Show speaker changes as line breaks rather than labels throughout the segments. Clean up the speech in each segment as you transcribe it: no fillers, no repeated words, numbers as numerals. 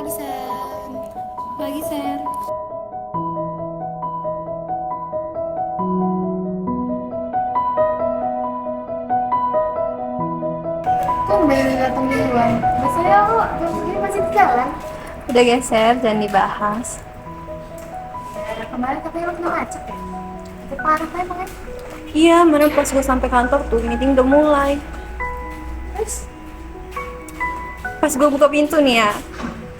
Pagi, Sam. Pagi, Sam. Kok baru datang duluan? Biasanya lo jam segini masih di jalan.
Udah geser, jangan dibahas.
Kemarin katanya lo kena macet ya? Macet parah kan emang ya?
Iya, mana pas gue sampai kantor tuh, meeting udah mulai.
Terus?
Pas gue buka pintu nih ya,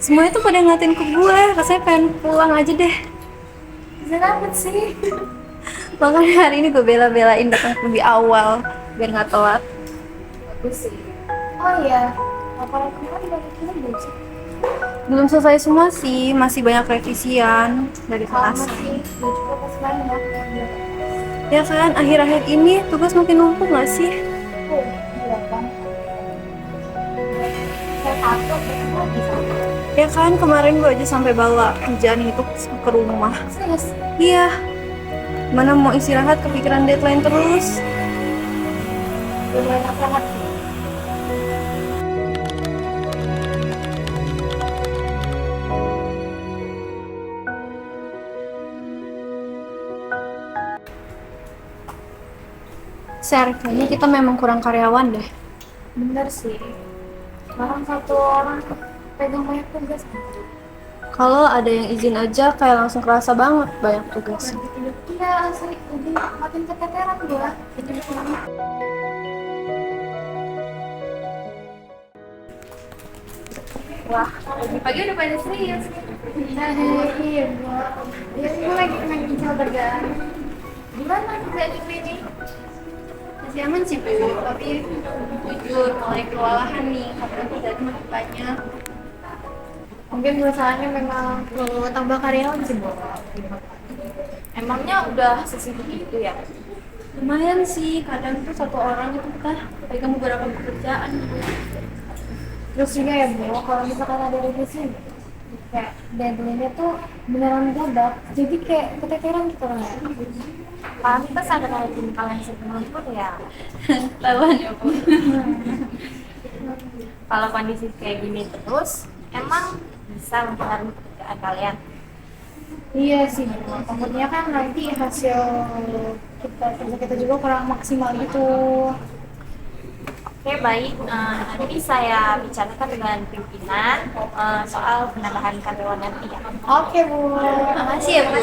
semuanya tuh pada ngeliatin ke gue, rasanya pengen pulang aja deh.
Bisa dapet sih.
Makanya hari ini gue bela-belain datang lebih awal, biar nggak telat.
Bagus sih. Oh iya, laporan kemarin udah bikin belum sih?
Belum selesai semua sih, masih banyak revisian dari kelas.
Masih, gue juga masih banyak.
Ya kan, akhir-akhir ini tugas makin numpuk nggak sih?
Oh, iya kan. Saya takut lagi sama.
Ya kan, kemarin gue aja sampai bawa kerjaan itu ke rumah.
Serius?
Iya, mana mau istirahat kepikiran deadline terus.
Belum banyak banget sih.
Ser, kayaknya kita memang kurang karyawan deh.
Bener sih. Sekarang satu orang pegang banyak tugas.
Kalau ada yang izin aja kayak langsung kerasa banget banyak tugas.
Iya, asli. Jadi makin keteteran gua. Jadi pulang.
Wah, pagi udah pada serius.
Iya, gua. Ya, gua lagi pengen bincang kerjaan. Gimana kerjaan di sini?
Masih aman sih, Bu. Tapi jujur mulai kewalahan nih karena kerjaan makin banyak.
Mungkin perusahaannya memang perlu tambah karyawan sih, Bu.
Emangnya udah sesibuk itu ya?
Lumayan sih, kadang tuh satu orang itu kita pegang beberapa pekerjaan.
Terus juga ya, Bu, kalau misalkan ada revisi, kayak deadline-nya tuh beneran dadak. Jadi kayak keteteran gitu lah.
Pantes ada kayak gini kalian sering meliput ya.
Tahuan ya, Bu.
Kalau kondisi kayak gini terus, emang bisa mempengaruhi pekerjaan kalian?
Iya sih, Bu. Takutnya kan nanti hasil kita juga kurang maksimal gitu.
Oke baik, nanti saya bicarakan dengan pimpinan soal penambahan karyawan nanti ya.
Oke, Bu.
Makasih ya, Bu.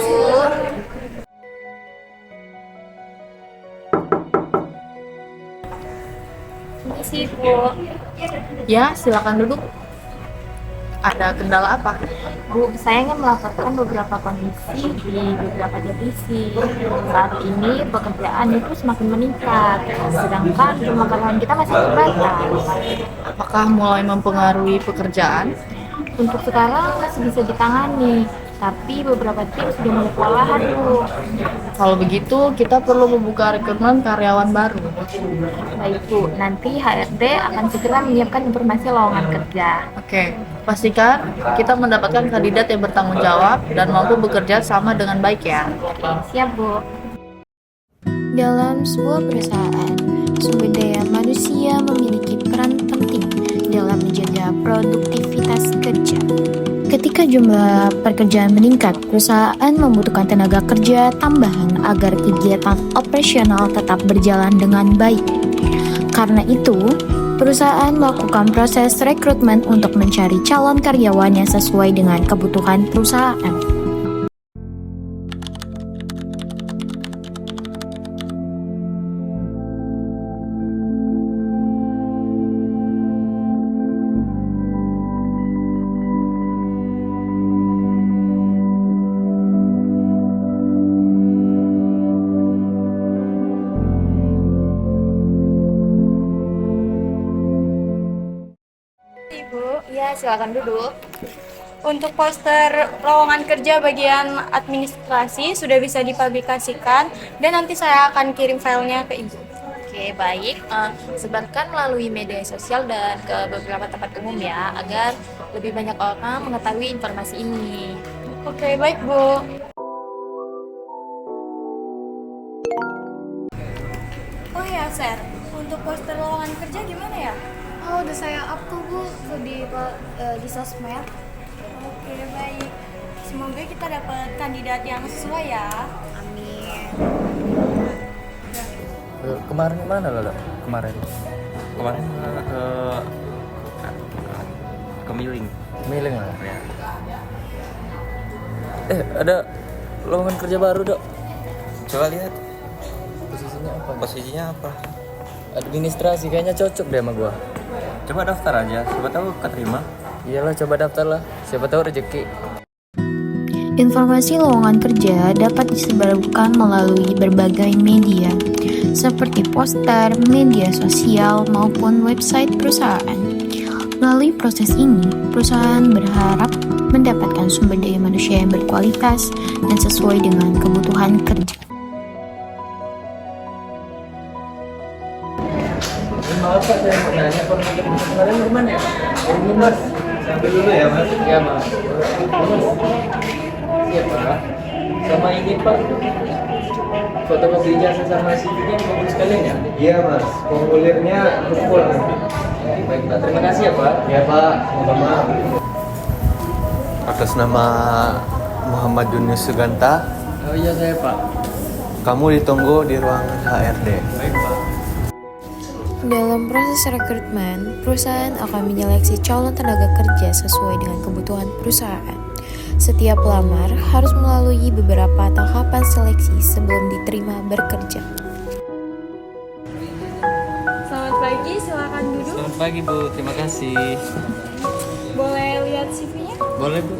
Ini sih Bu.
Ya, silakan duduk. Ada kendala apa?
Bu, saya ingin melaporkan beberapa kondisi di beberapa divisi. Saat ini pekerjaan itu semakin meningkat, sedangkan jumlah karyawan kita masih terbatas.
Apakah mulai mempengaruhi pekerjaan?
Untuk sekarang masih bisa ditangani, tapi beberapa tim sudah mulai kewalahan, Bu.
Kalau begitu, kita perlu membuka rekrutmen karyawan baru.
Baik, Bu. Nanti HRD akan segera menyiapkan informasi lowongan kerja.
Oke, pastikan kita mendapatkan kandidat yang bertanggung jawab dan mampu bekerja sama dengan baik ya.
Siap, Bu.
Dalam sebuah perusahaan, sumber daya manusia memiliki peran penting dalam menjaga produktivitas kerja. Ketika jumlah pekerjaan meningkat, perusahaan membutuhkan tenaga kerja tambahan agar kegiatan operasional tetap berjalan dengan baik. Karena itu, perusahaan melakukan proses rekrutmen untuk mencari calon karyawan yang sesuai dengan kebutuhan perusahaan.
Ibu, ya silakan duduk. Untuk poster lowongan kerja bagian administrasi sudah bisa dipublikasikan dan nanti saya akan kirim filenya ke Ibu.
Oke, baik. Sebarkan melalui media sosial dan ke beberapa tempat umum ya, agar lebih banyak orang mengetahui informasi ini.
Oke, baik Bu. Oh ya, Ser, untuk poster lowongan kerja gimana ya?
Oh, udah saya up tuh, Bu, tuh di sosmed.
Oke, baik. Semoga kita dapat kandidat yang sesuai ya. Amin.
Kemarin mana lo? Kemarin
ke Miling.
milih lah.
Ya.
Ada lowongan kerja baru, Dok.
Coba lihat
Posisinya apa?
posisinya apa.
Administrasi kayaknya cocok deh sama gua.
Coba daftar aja, siapa tahu keterima.
Iyalah, coba daftar lah. Siapa tahu rezeki.
Informasi lowongan kerja dapat disebarkan melalui berbagai media, seperti poster, media sosial, maupun website perusahaan. Melalui proses ini, perusahaan berharap mendapatkan sumber daya manusia yang berkualitas dan sesuai dengan kebutuhan kerja.
Maaf Pak, saya mau nanya kemarin kemana ya? Ini Mas.
Sampai dulu ya Mas.
Ya Mas. Siapa? Sama ini Pak. Fotokopi ijazah sama CV-nya bagus sekalian ya?
Iya Mas, formulirnya full.
Baik Pak, terima kasih ya Pak.
Ya Pak, sama. Atas nama Muhammad Yunus Suganta,
Oh iya saya Pak.
kamu ditunggu di ruangan HRD.
Baik Pak.
Dalam proses rekrutmen, perusahaan akan menyeleksi calon tenaga kerja sesuai dengan kebutuhan perusahaan. Setiap pelamar harus melalui beberapa tahapan seleksi sebelum diterima bekerja.
Selamat pagi, silakan duduk.
Selamat pagi Bu, terima kasih.
Boleh lihat CV-nya?
Boleh Bu?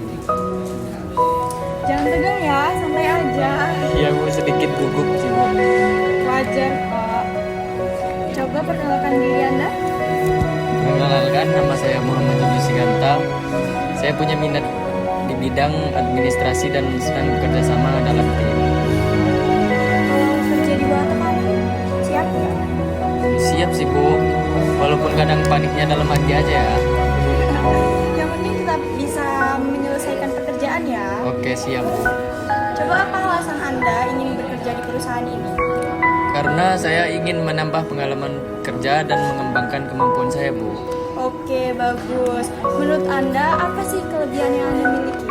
Jangan tegang ya, santai aja.
Iya Bu, sedikit gugup sih Bu.
Wajar kok. Coba perkenalkan diri Anda.
Perkenalkan, nama saya Muhammad Yunus Siganta. Saya punya minat di bidang administrasi dan senang bekerja sama dalam tim.
Kalau kerja di bawah tekanan, siap ya?
Siap sih Bu, walaupun kadang paniknya dalam hati aja ya.
Yang penting tetap bisa menyelesaikan pekerjaan ya.
Oke siap Bu.
Coba apa alasan Anda ingin bekerja di perusahaan ini?
Karena saya ingin menambah pengalaman kerja dan mengembangkan kemampuan saya Bu.
Oke, bagus. Menurut Anda, apa sih kelebihan yang Anda miliki?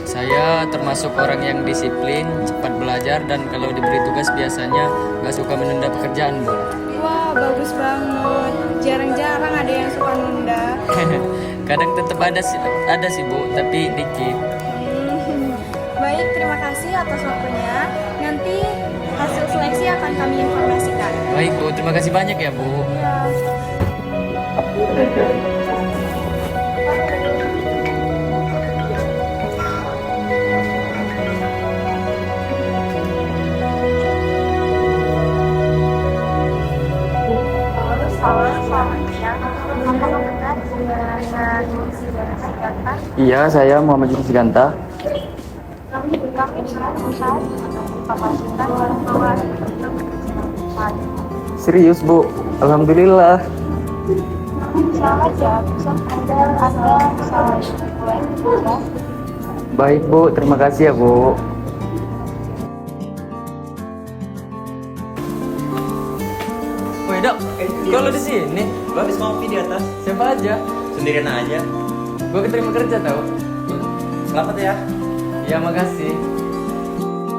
Saya termasuk orang yang disiplin, cepat belajar, dan kalau diberi tugas biasanya gak suka menunda pekerjaan Bu.
Wah, bagus banget. Jarang-jarang ada yang suka nunda.
Kadang tetap ada sih Bu, tapi dikit.
Baik, terima kasih atas waktunya. Nanti hasil seleksi akan kami informasikan.
Baik Bu, terima kasih banyak ya Bu.
Ya.
Iya, saya Muhammad Yunus Siganta. Serius Bu, alhamdulillah. Baik Bu, terima kasih ya Bu. Woi Dok, kalau di sini,
Gua habis ngopi di atas.
siapa aja?
Sendirian aja.
Gue keterima kerja tau.
Selamat ya.
Ya makasih.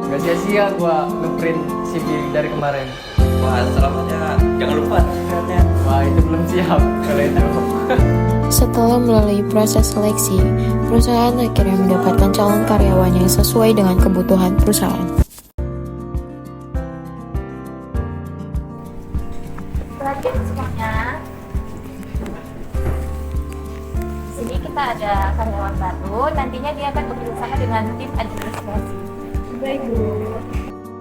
Gak sia-sia gua ngeprint CV dari kemarin.
Wah, selamat ya. Jangan lupa t-shirtnya.
Wah itu belum siap kalau itu.
Setelah melalui proses seleksi, perusahaan akhirnya mendapatkan calon karyawan yang sesuai dengan kebutuhan perusahaan.
Perhatian semuanya. Di sini kita ada karyawan baru, nantinya dia akan bekerja sama dengan tim administrasi.
Baik, Bu.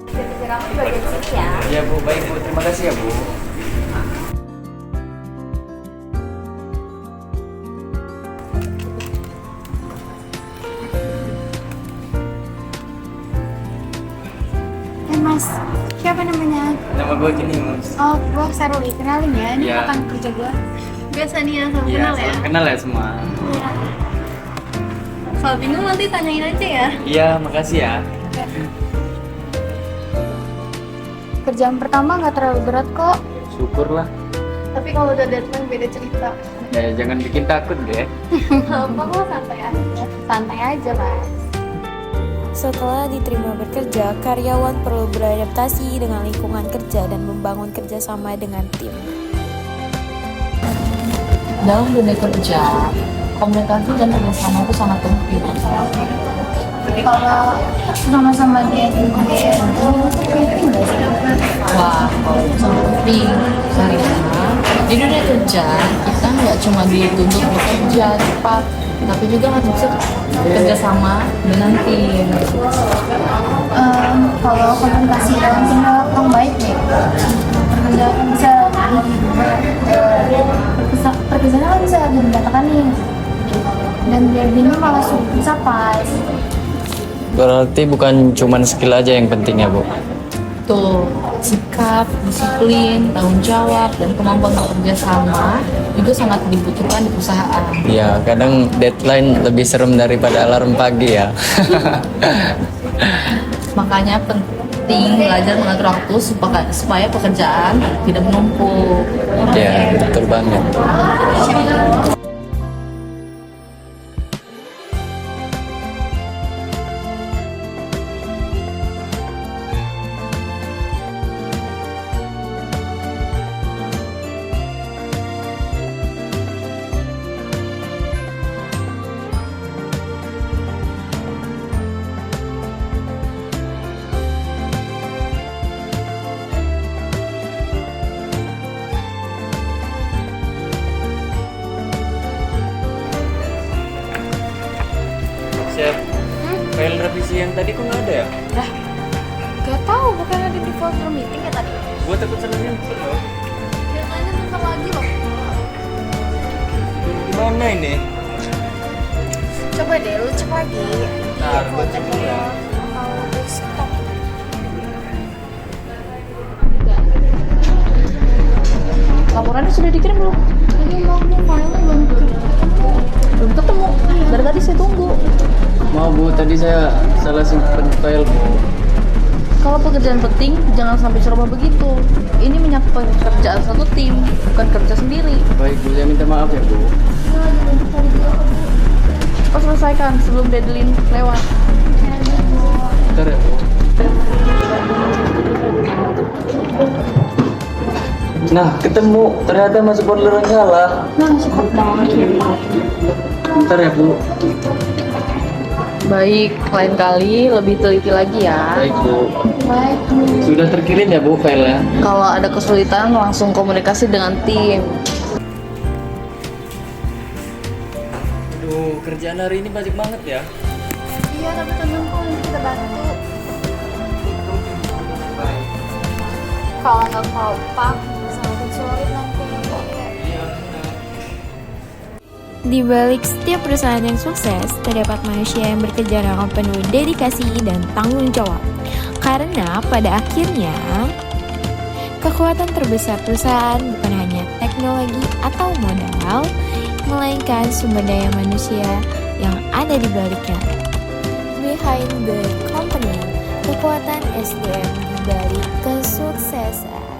Kerja kamu juga di sini ya.
Ya Bu, baik Bu, terima kasih ya Bu.
Mas, siapa namanya?
Nama gue Kini Mas.
Oh, gua Saruli, kenalin ya, ini
Iya.
rekan kerja gua. Biasa nih ya, salam
Iya,
kenal ya.
salam kenal ya semua.
Kalau bingung nanti tanyain aja ya.
Iya, makasih ya.
Kerjaan pertama nggak terlalu berat kok.
Syukurlah.
Tapi kalau udah deadline beda cerita.
Ya, jangan bikin takut deh.
Apa kok santai aja. Santai aja, Mas.
Setelah diterima bekerja, karyawan perlu beradaptasi dengan lingkungan kerja dan membangun kerjasama dengan tim.
Dalam dunia kerja, komunikasi dan kerjasama itu sangat penting.
Kalau sama-sama dia penting nggak sih?
Wah, kalau itu sangat penting karena di dunia kerja kita nggak cuma dituntut bekerja cepat, tapi juga harus bisa kerja sama dengan tim.
Kalau komunikasi dalam timnya kurang baik nih, pekerjaan bisa pekerjaannya kan bisa jadi berantakan nih, dan deadline-nya malah sulit capai.
Berarti bukan cuman skill aja yang penting ya, Bu.
Tuh, sikap, disiplin, tanggung jawab, dan kemampuan bekerja sama juga sangat dibutuhkan di perusahaan.
Ya, kadang deadline lebih serem daripada alarm pagi ya.
Makanya penting belajar mengatur waktu supaya pekerjaan tidak menumpuk.
Ya, betul banget. Chef, file revisi yang tadi kok nggak ada ya?
Gak tahu, bukan ada di folder meeting ya tadi?
Gue takut salah nyimpen loh.
Biasanya bentar lagi loh.
Gimana ini?
Coba deh, lu cek lagi.
Ntar gue cek dulu ya.
Kalau desktop.
Laporannya sudah dikirim belum? Belum ketemu. Dari tadi saya tunggu.
Mau Bu, tadi saya salah simpen file Bu.
Kalau pekerjaan penting, jangan sampai ceroboh begitu. Ini menyangkut pekerjaan satu tim, bukan kerja sendiri.
Baik Bu, saya minta maaf ya Bu.
Kau selesaikan sebelum deadline lewat.
Bentar ya Bu. Nah, ketemu. Ternyata masuk folder yang salah. Bentar ya Bu.
Baik, lain kali lebih teliti lagi ya.
Baik Bu. Sudah terkirim ya Bu filenya?
Kalau ada kesulitan, langsung komunikasi dengan tim.
Aduh, kerjaan hari ini banyak banget ya.
Iya, tapi tenang kok, nanti kita bantu. Kalau nggak kompak, sangat sulit nanti.
Di balik setiap perusahaan yang sukses, terdapat manusia yang bekerja dengan penuh dedikasi dan tanggung jawab. Karena pada akhirnya, kekuatan terbesar perusahaan bukan hanya teknologi atau modal, melainkan sumber daya manusia yang ada di baliknya. Behind the company, kekuatan SDM di balik kesuksesan.